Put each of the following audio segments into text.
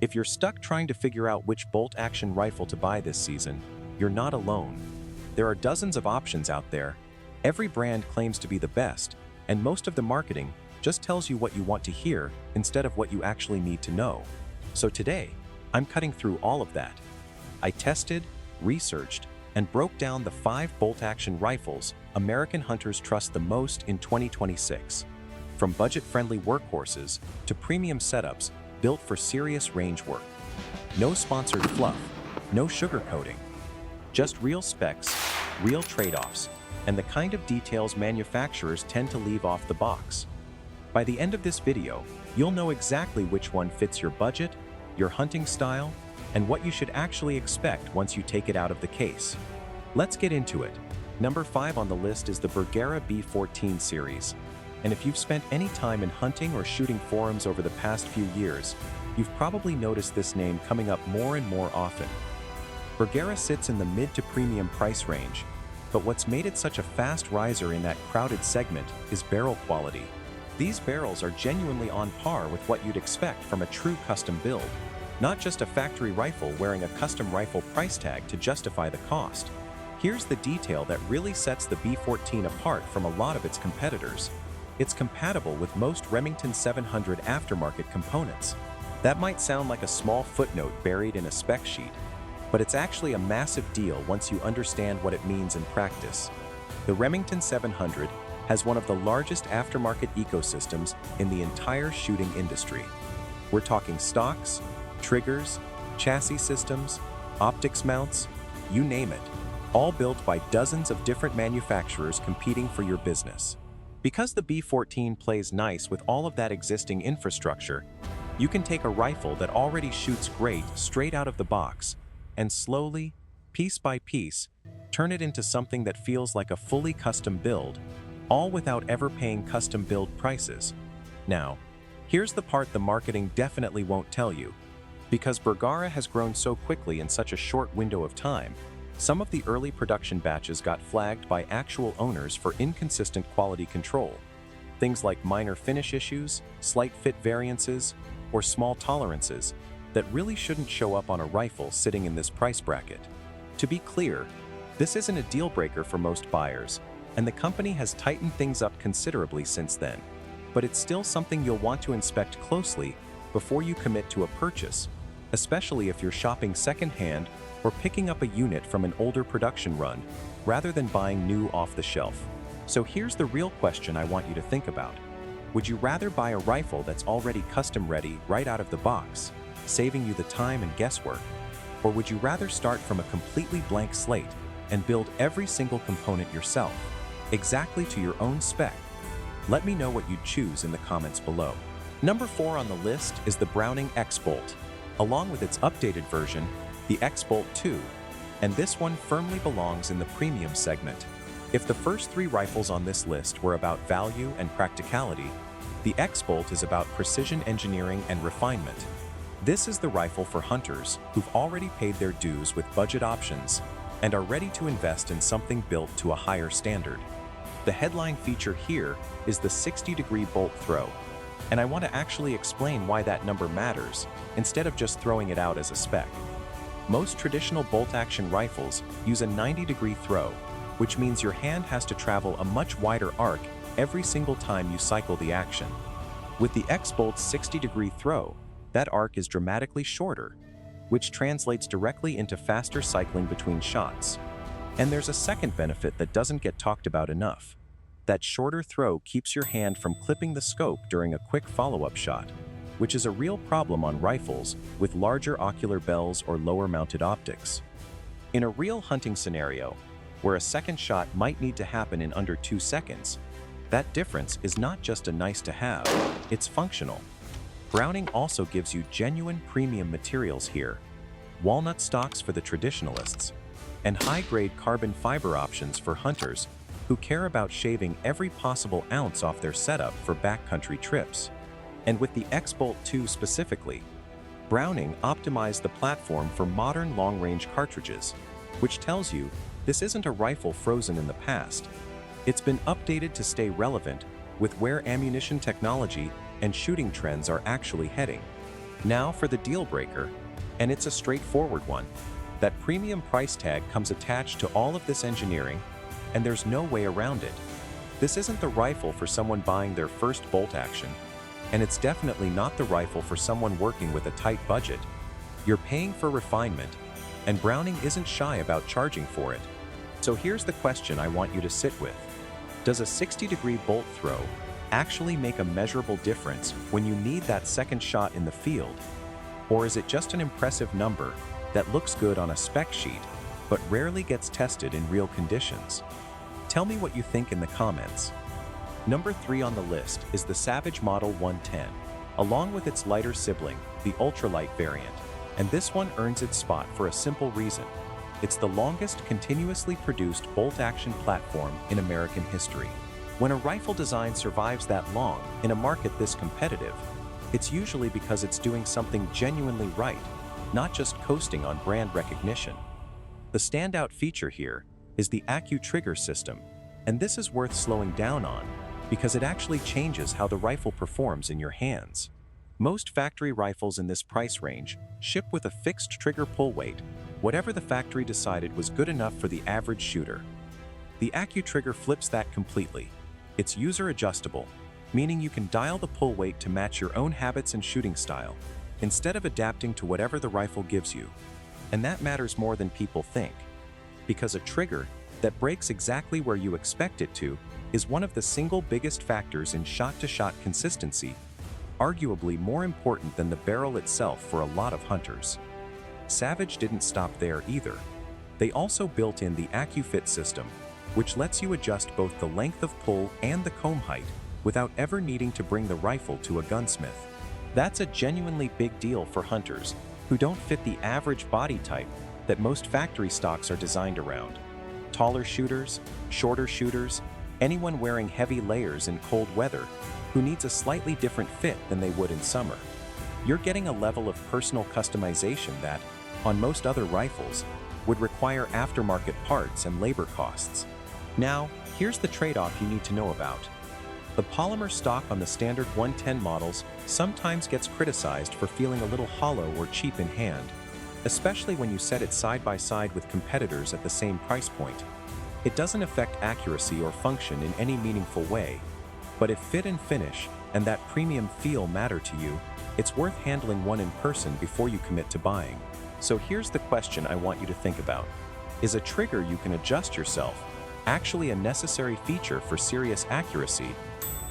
If you're stuck trying to figure out which bolt-action rifle to buy this season, you're not alone. There are dozens of options out there. Every brand claims to be the best, and most of the marketing just tells you what you want to hear instead of what you actually need to know. So today, I'm cutting through all of that. I tested, researched, and broke down the 5 bolt-action rifles American hunters trust the most in 2026. From budget-friendly workhorses to premium setups built for serious range work. No sponsored fluff, no sugarcoating. Just real specs, real trade-offs, and the kind of details manufacturers tend to leave off the box. By the end of this video, you'll know exactly which one fits your budget, your hunting style, and what you should actually expect once you take it out of the case. Let's get into it. Number 5 on the list is the Bergara B-14 series. And if you've spent any time in hunting or shooting forums over the past few years, you've probably noticed this name coming up more and more often. Bergara sits in the mid to premium price range, but what's made it such a fast riser in that crowded segment is barrel quality. These barrels are genuinely on par with what you'd expect from a true custom build, not just a factory rifle wearing a custom rifle price tag to justify the cost. Here's the detail that really sets the B-14 apart from a lot of its competitors. It's compatible with most Remington 700 aftermarket components. That might sound like a small footnote buried in a spec sheet, but it's actually a massive deal once you understand what it means in practice. The Remington 700 has one of the largest aftermarket ecosystems in the entire shooting industry. We're talking stocks, triggers, chassis systems, optics mounts, you name it, all built by dozens of different manufacturers competing for your business. Because the B-14 plays nice with all of that existing infrastructure, you can take a rifle that already shoots great straight out of the box and slowly, piece by piece, turn it into something that feels like a fully custom build, all without ever paying custom build prices. Now, here's the part the marketing definitely won't tell you. Because Bergara has grown so quickly in such a short window of time, some of the early production batches got flagged by actual owners for inconsistent quality control. Things like minor finish issues, slight fit variances, or small tolerances that really shouldn't show up on a rifle sitting in this price bracket. To be clear, this isn't a deal breaker for most buyers, and the company has tightened things up considerably since then. But it's still something you'll want to inspect closely before you commit to a purchase, especially if you're shopping secondhand or picking up a unit from an older production run, rather than buying new off the shelf. So here's the real question I want you to think about. Would you rather buy a rifle that's already custom ready right out of the box, saving you the time and guesswork? Or would you rather start from a completely blank slate and build every single component yourself, exactly to your own spec? Let me know what you'd choose in the comments below. Number 4 on the list is the Browning X-Bolt, along with its updated version, the X-Bolt 2, and this one firmly belongs in the premium segment. If the first 3 rifles on this list were about value and practicality, the X-Bolt is about precision engineering and refinement. This is the rifle for hunters who've already paid their dues with budget options and are ready to invest in something built to a higher standard. The headline feature here is the 60-degree bolt throw, and I want to actually explain why that number matters instead of just throwing it out as a spec. Most traditional bolt-action rifles use a 90-degree throw, which means your hand has to travel a much wider arc every single time you cycle the action. With the X-Bolt's 60-degree throw, that arc is dramatically shorter, which translates directly into faster cycling between shots. And there's a second benefit that doesn't get talked about enough. That shorter throw keeps your hand from clipping the scope during a quick follow-up shot, which is a real problem on rifles with larger ocular bells or lower-mounted optics. In a real hunting scenario, where a second shot might need to happen in under 2 seconds, that difference is not just a nice-to-have, it's functional. Browning also gives you genuine premium materials here, walnut stocks for the traditionalists, and high-grade carbon fiber options for hunters who care about shaving every possible ounce off their setup for backcountry trips. And with the X-Bolt 2 specifically, Browning optimized the platform for modern long-range cartridges, which tells you this isn't a rifle frozen in the past. It's been updated to stay relevant with where ammunition technology and shooting trends are actually heading. Now for the deal breaker, and it's a straightforward one. That premium price tag comes attached to all of this engineering, and there's no way around it. This isn't the rifle for someone buying their first bolt action, and it's definitely not the rifle for someone working with a tight budget. You're paying for refinement, and Browning isn't shy about charging for it. So here's the question I want you to sit with. Does a 60-degree bolt throw actually make a measurable difference when you need that second shot in the field? Or is it just an impressive number that looks good on a spec sheet, but rarely gets tested in real conditions? Tell me what you think in the comments. Number 3 on the list is the Savage Model 110, along with its lighter sibling, the ultralight variant. And this one earns its spot for a simple reason. It's the longest continuously produced bolt-action platform in American history. When a rifle design survives that long in a market this competitive, it's usually because it's doing something genuinely right, not just coasting on brand recognition. The standout feature here is the AccuTrigger system, and this is worth slowing down on because it actually changes how the rifle performs in your hands. Most factory rifles in this price range ship with a fixed trigger pull weight, whatever the factory decided was good enough for the average shooter. The AccuTrigger flips that completely. It's user adjustable, meaning you can dial the pull weight to match your own habits and shooting style, instead of adapting to whatever the rifle gives you. And that matters more than people think, because a trigger that breaks exactly where you expect it to is one of the single biggest factors in shot-to-shot consistency, arguably more important than the barrel itself for a lot of hunters. Savage didn't stop there either. They also built in the AccuFit system, which lets you adjust both the length of pull and the comb height without ever needing to bring the rifle to a gunsmith. That's a genuinely big deal for hunters who don't fit the average body type that most factory stocks are designed around. Taller shooters, shorter shooters, anyone wearing heavy layers in cold weather who needs a slightly different fit than they would in summer. You're getting a level of personal customization that, on most other rifles, would require aftermarket parts and labor costs. Now, here's the trade-off you need to know about. The polymer stock on the standard 110 models sometimes gets criticized for feeling a little hollow or cheap in hand, especially when you set it side by side with competitors at the same price point. It doesn't affect accuracy or function in any meaningful way, but if fit and finish and that premium feel matter to you, it's worth handling one in person before you commit to buying. So here's the question I want you to think about. Is a trigger you can adjust yourself actually a necessary feature for serious accuracy,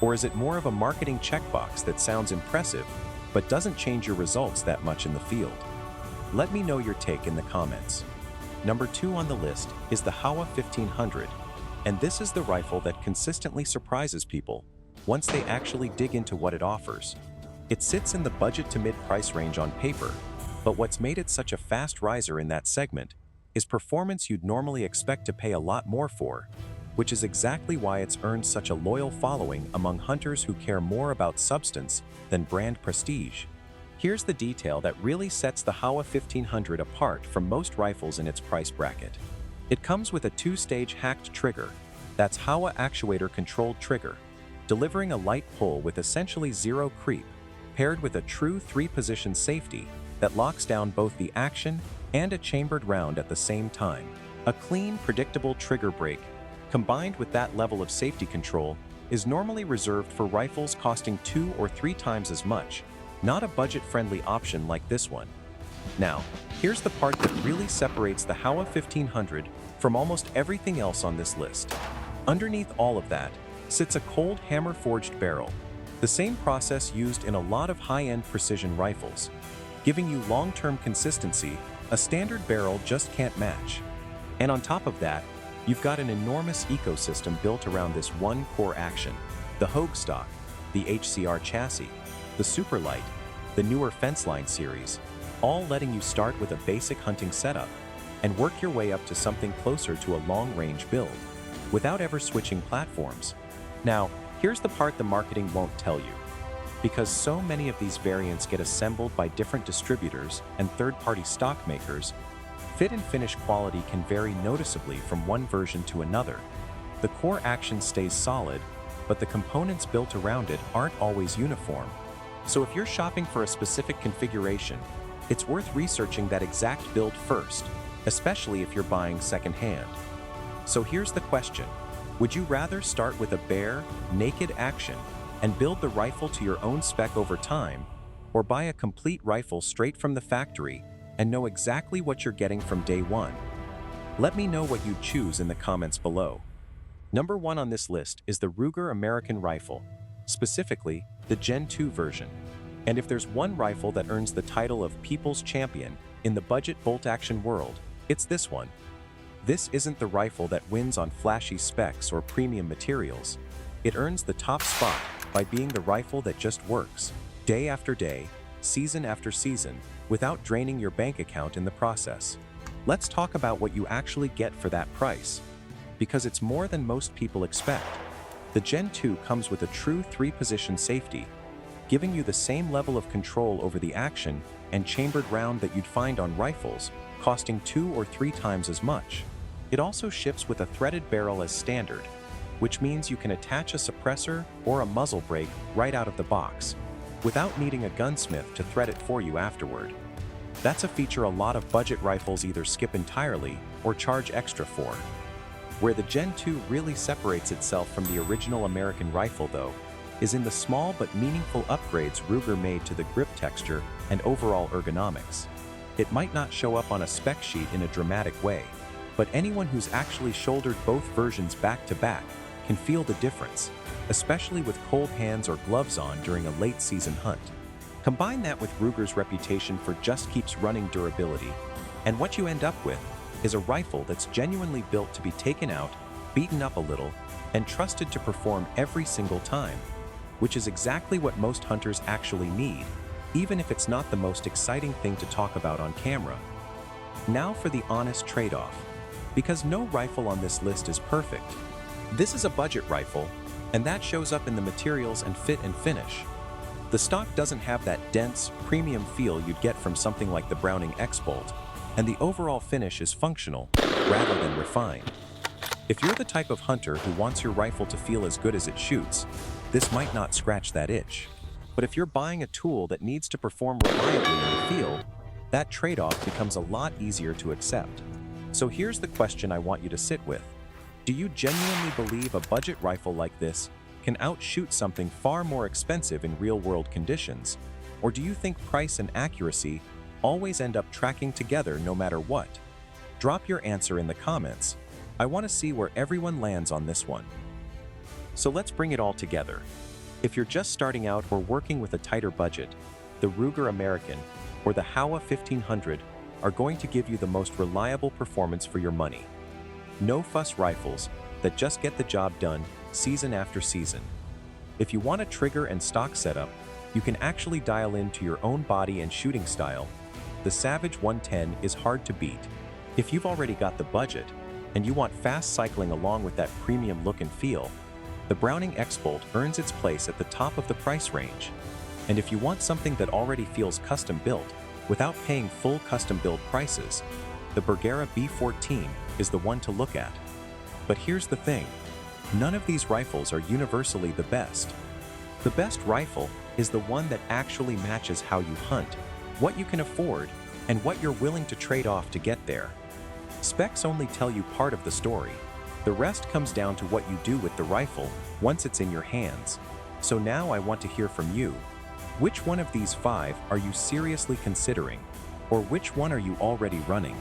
or is it more of a marketing checkbox that sounds impressive but doesn't change your results that much in the field? Let me know your take in the comments. Number 2 on the list is the Howa 1500, and this is the rifle that consistently surprises people once they actually dig into what it offers. It sits in the budget to mid-price range on paper, but what's made it such a fast riser in that segment is performance you'd normally expect to pay a lot more for, which is exactly why it's earned such a loyal following among hunters who care more about substance than brand prestige. Here's the detail that really sets the Howa 1500 apart from most rifles in its price bracket. It comes with a 2-stage hacked trigger, that's Howa actuator-controlled trigger, delivering a light pull with essentially zero creep, paired with a true 3-position safety that locks down both the action and a chambered round at the same time. A clean, predictable trigger break, combined with that level of safety control, is normally reserved for rifles costing 2 or 3 times as much, not a budget-friendly option like this one. Now, here's the part that really separates the Howa 1500 from almost everything else on this list. Underneath all of that sits a cold hammer-forged barrel, the same process used in a lot of high-end precision rifles, giving you long-term consistency a standard barrel just can't match. And on top of that, you've got an enormous ecosystem built around this one core action: the Hogue stock, the HCR chassis, the Superlight, the newer Fenceline series, all letting you start with a basic hunting setup and work your way up to something closer to a long-range build, without ever switching platforms. Now, here's the part the marketing won't tell you. Because so many of these variants get assembled by different distributors and third-party stock makers, fit and finish quality can vary noticeably from one version to another. The core action stays solid, but the components built around it aren't always uniform. So if you're shopping for a specific configuration, it's worth researching that exact build first, especially if you're buying secondhand. So here's the question. Would you rather start with a bare, naked action and build the rifle to your own spec over time, or buy a complete rifle straight from the factory and know exactly what you're getting from day one? Let me know what you'd choose in the comments below. Number 1 on this list is the Ruger American Rifle, specifically the Gen 2 version. And if there's one rifle that earns the title of People's Champion in the budget bolt-action world, it's this one. This isn't the rifle that wins on flashy specs or premium materials. It earns the top spot by being the rifle that just works, day after day, season after season, without draining your bank account in the process. Let's talk about what you actually get for that price, because it's more than most people expect. The Gen 2 comes with a true 3-position safety, giving you the same level of control over the action and chambered round that you'd find on rifles, costing 2 or 3 times as much. It also ships with a threaded barrel as standard, which means you can attach a suppressor or a muzzle brake right out of the box, without needing a gunsmith to thread it for you afterward. That's a feature a lot of budget rifles either skip entirely or charge extra for. Where the Gen 2 really separates itself from the original American rifle, though, is in the small but meaningful upgrades Ruger made to the grip texture and overall ergonomics. It might not show up on a spec sheet in a dramatic way, but anyone who's actually shouldered both versions back to back can feel the difference, especially with cold hands or gloves on during a late season hunt. Combine that with Ruger's reputation for just keeps running durability, and what you end up with is a rifle that's genuinely built to be taken out, beaten up a little, and trusted to perform every single time, which is exactly what most hunters actually need, even if it's not the most exciting thing to talk about on camera. Now for the honest trade-off, because no rifle on this list is perfect. This is a budget rifle, and that shows up in the materials and fit and finish. The stock doesn't have that dense, premium feel you'd get from something like the Browning X-Bolt, and the overall finish is functional, rather than refined. If you're the type of hunter who wants your rifle to feel as good as it shoots, this might not scratch that itch. But if you're buying a tool that needs to perform reliably in the field, that trade-off becomes a lot easier to accept. So here's the question I want you to sit with. Do you genuinely believe a budget rifle like this can outshoot something far more expensive in real-world conditions? Or do you think price and accuracy always end up tracking together no matter what? Drop your answer in the comments. I want to see where everyone lands on this one. So let's bring it all together. If you're just starting out or working with a tighter budget, the Ruger American or the Howa 1500 are going to give you the most reliable performance for your money. No fuss rifles that just get the job done season after season. If you want a trigger and stock setup you can actually dial into your own body and shooting style, the Savage 110 is hard to beat. If you've already got the budget and you want fast cycling along with that premium look and feel, the Browning X-Bolt earns its place at the top of the price range. And if you want something that already feels custom-built without paying full custom-build prices, the Bergara B-14 is the one to look at. But here's the thing, none of these rifles are universally the best. The best rifle is the one that actually matches how you hunt, what you can afford, and what you're willing to trade off to get there. Specs only tell you part of the story. The rest comes down to what you do with the rifle once it's in your hands. So now I want to hear from you. Which one of these 5 are you seriously considering? Or which one are you already running?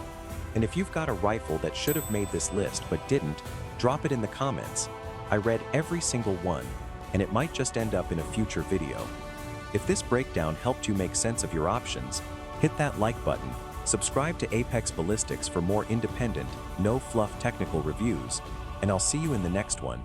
And if you've got a rifle that should have made this list but didn't, drop it in the comments. I read every single one, and it might just end up in a future video. If this breakdown helped you make sense of your options, hit that like button, subscribe to Apex Ballistics for more independent, no-fluff technical reviews, and I'll see you in the next one.